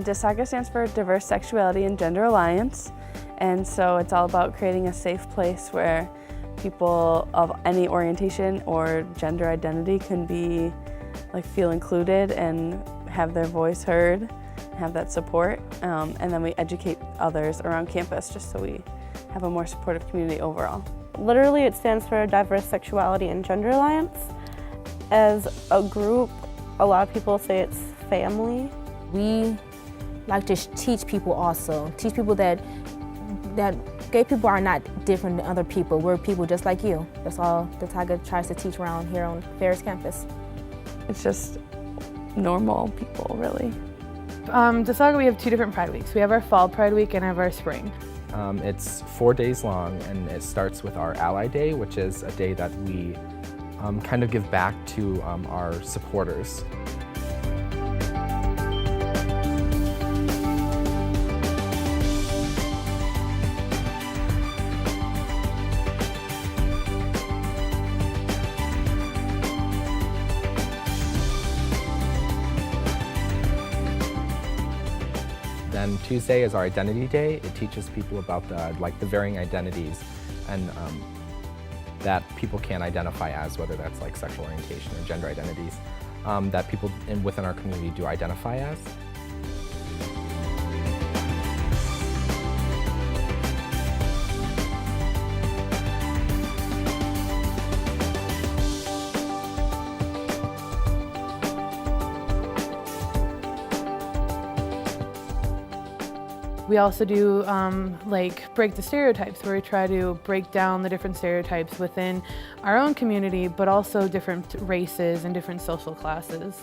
DSAGA stands for Diverse Sexuality and Gender Alliance, and so it's all about creating a safe place where people of any orientation or gender identity can be feel included and have their voice heard, have that support, and then we educate others around campus just so we have a more supportive community overall. Literally, it stands for Diverse Sexuality and Gender Alliance. As a group, a lot of people say it's family. We like to teach people also, teach people that gay people are not different than other people. We're people just like you. That's all DSAGA tries to teach around here on Ferris campus. It's just normal people, really. DSAGA, we have 2 different Pride Weeks. We have our Fall Pride Week and have our Spring. It's 4 days long, and it starts with our Ally Day, which is a day that we kind of give back to our supporters. Then Tuesday is our Identity Day. It teaches people about the varying identities and that people can identify as, whether that's sexual orientation or gender identities, that people within our community do identify as. We also do break the stereotypes, where we try to break down the different stereotypes within our own community, but also different races and different social classes.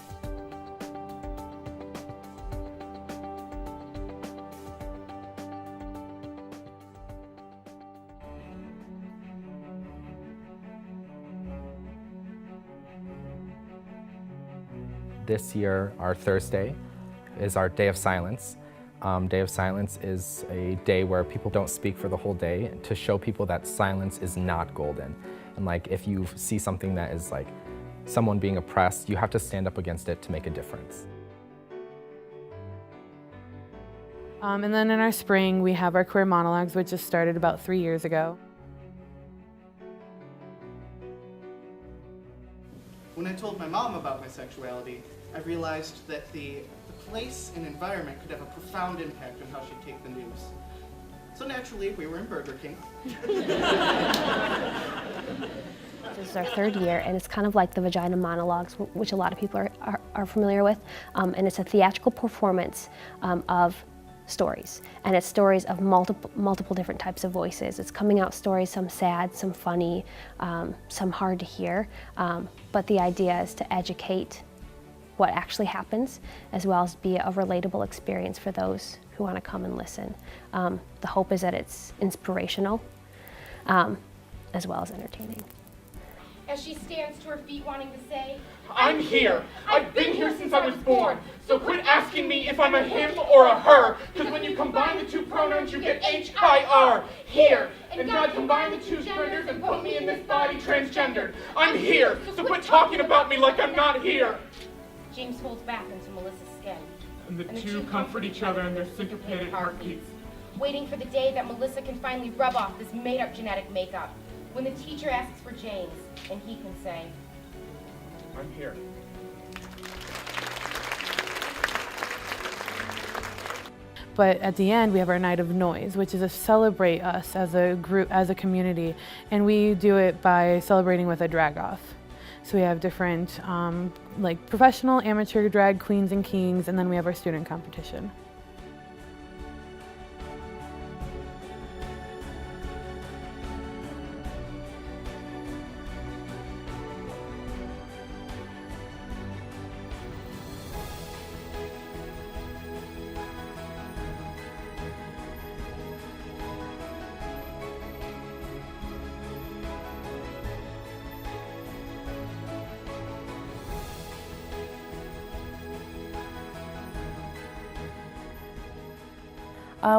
This year, our Thursday is our Day of Silence. Day of Silence is a day where people don't speak for the whole day to show people that silence is not golden. And if you see something that is someone being oppressed, you have to stand up against it to make a difference. And then in our Spring, we have our Queer Monologues, which just started about 3 years ago. When I told my mom about my sexuality, I realized that the place and environment could have a profound impact on how she'd take the news. So naturally, we were in Burger King. This is our 3rd year, and it's kind of like the Vagina Monologues, which a lot of people are familiar with. And it's a theatrical performance of stories. And it's stories of multiple different types of voices. It's coming out stories, some sad, some funny, some hard to hear. But the idea is to educate what actually happens, as well as be a relatable experience for those who want to come and listen. The hope is that it's inspirational, as well as entertaining. As she stands to her feet wanting to say, I'm here. I've been here since I was born. So quit asking me if I'm a him or a her, because when you combine the 2 pronouns, you get H-I-R, here. And God combined the 2 genders and put me in this body transgendered. I'm here, so quit talking about me like I'm not here. James folds back into Melissa's skin. And the two comfort each other in their syncopated heartbeats. Waiting for the day that Melissa can finally rub off this made-up genetic makeup. When the teacher asks for James, and he can say, I'm here. But at the end, we have our Night of Noise, which is to celebrate us as a group, as a community. And we do it by celebrating with a drag-off. So we have different professional, amateur drag queens and kings, and then we have our student competition.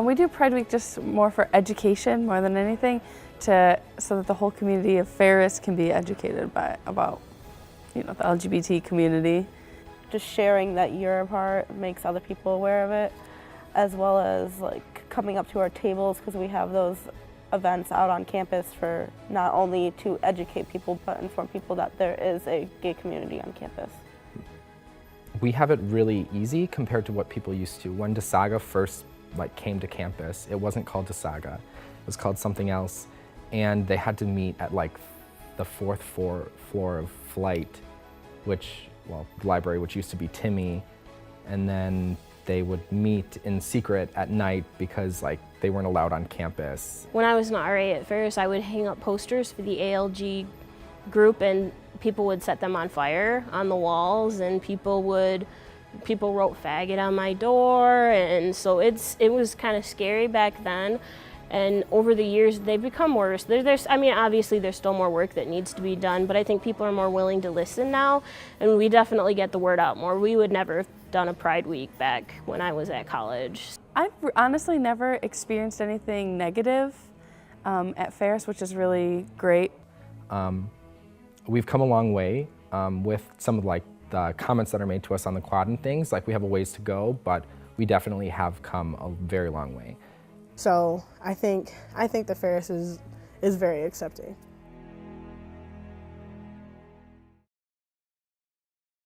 We do Pride Week just more for education more than anything, so that the whole community of Ferris can be educated about the LGBT community. Just sharing that you're a part makes other people aware of it. as well as like coming up to our tables, because we have those events out on campus for not only to educate people but inform people that there is a gay community on campus. We have it really easy compared to what people used to. When DSAGA first came to campus, it wasn't called DSAGA, it was called something else, and they had to meet at the fourth floor of Flight, the library, which used to be Timmy, and then they would meet in secret at night because they weren't allowed on campus. When I was an RA at Ferris, I would hang up posters for the ALG group, and people would set them on fire on the walls, and people wrote faggot on my door, and so it was kind of scary back then. And over the years, they've become worse. Obviously there's still more work that needs to be done, but I think people are more willing to listen now, and we definitely get the word out more. We would never have done a Pride Week back when I was at college. I've honestly never experienced anything negative at Ferris, which is really great. We've come a long way with some of the comments that are made to us on the quad and things. We have a ways to go, but we definitely have come a very long way. So I think the Ferris is very accepting.